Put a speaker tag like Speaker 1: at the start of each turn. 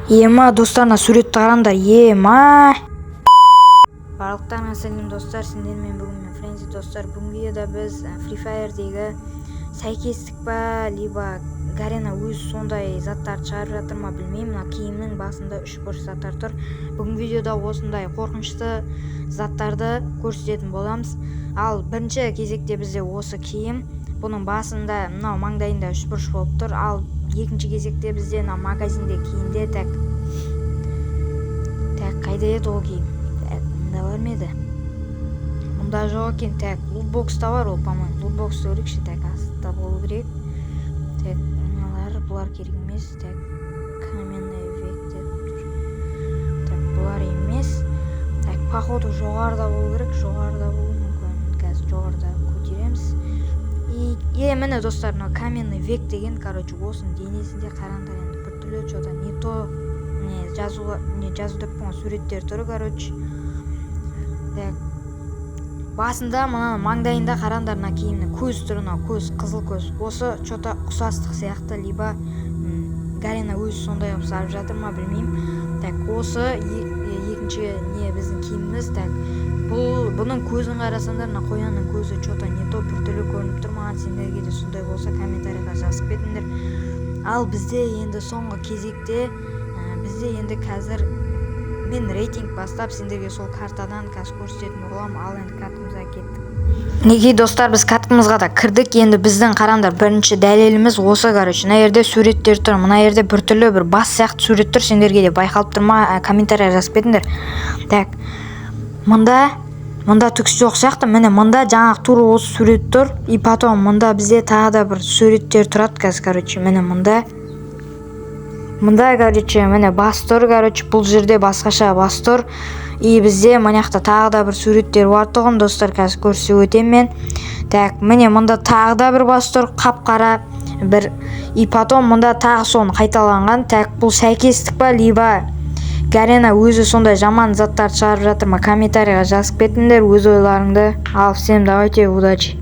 Speaker 1: Ема достарына суретті қараңдар. Ема барлықтарыңа сәлем достар, сендермен бүгін мен Френзи достар. Бүгін видеода біз Free Fire'дегі сәйкестік па, либо Гарена өз сондай заттарды шығарып жатыр ма білмеймін. Мына киімнің басында 3 бұрыш заттар тұр. Бүгін видеода осындай қорқынышты заттарды көрсететін боламыз. Ал бірінші кезекте бізде осы киім, бұның басында мынау маңдайында 3 бұрыш болып тұр. Ал екінші кезекте бізде мына магазинде киімде так қайда еді ол киім? Мында бар ма еді? Мұнда жоқ екен. Так, лутбокста бар ол, по-моему. Лутбокста көрейікші. Так, астында болу керек. Так, мыналар, бұлар керек емес. Так, каменный век деп тұр. Так, бұлар емес. Так, походу жоғарыда болу керек. Жоғарыда болу мүмкін. Қазір жоғарыда көтереміз. И міне достар, мына каменный век деген, короче, осының денесінде қараңдар енді біртүрлі что-то не то, не жазу деп қойған суреттер тұр, короче. Так, басында мына маңдайында қараңдар мына киімнің көз тұр, мына көз, қызыл көз. Осы что-то ұқсастық сияқты, либо Гарена өзі сондай қылып салып жатыр ма білмеймін. Так, осы екінші не біздің киіміміз. Так, бұның көзін қарасаңдар, мына қоянның көзі что-то не то біртүрлі көрініп тұр. Маған сендерге де сондай болса комментарийға жазып кетіңдер. Ал бізде енді соңғы кезекте бізде енді қазір мен рейтинг бастап сендерге сол картадан қазір көрсететін боламын. Ал енді картамызға кеттік. Неге достар, біз картамызға да кірдік. Енді біздің қараңдар бірінші дәлеліміз осы, короче. Мына жерде суреттер тұр. Мына жерде біртүрлі бір бас сияқты сурет тұр. Сендерге де байқалып тұр ма? Комментарийға жазып кетіңдер. Так, мында түкс жоқ сияқты. Міне мында жаңағы тура осы сурет тұр. И потом мында бізде тағы да бір суреттер тұрады қазір, короче. Міне мында, короче, міне бас тұр, короче. Бұл жерде басқаша бас тұр. И бізде мына жақта тағы да бір суреттер бар тұғын достар, қазір көрсетіп өтемін мен. Так, міне мында тағы да бір бас тұр, қап-қара бір. И потом мында тағы соны қайталанған. Так, бұл сәйкестік па, либо Гарена өзі сондай жаман заттарды шығарып жатыр ма? Комментарийға жазып кетіңдер өз ойларыңды. Ал всем давайте, удачи.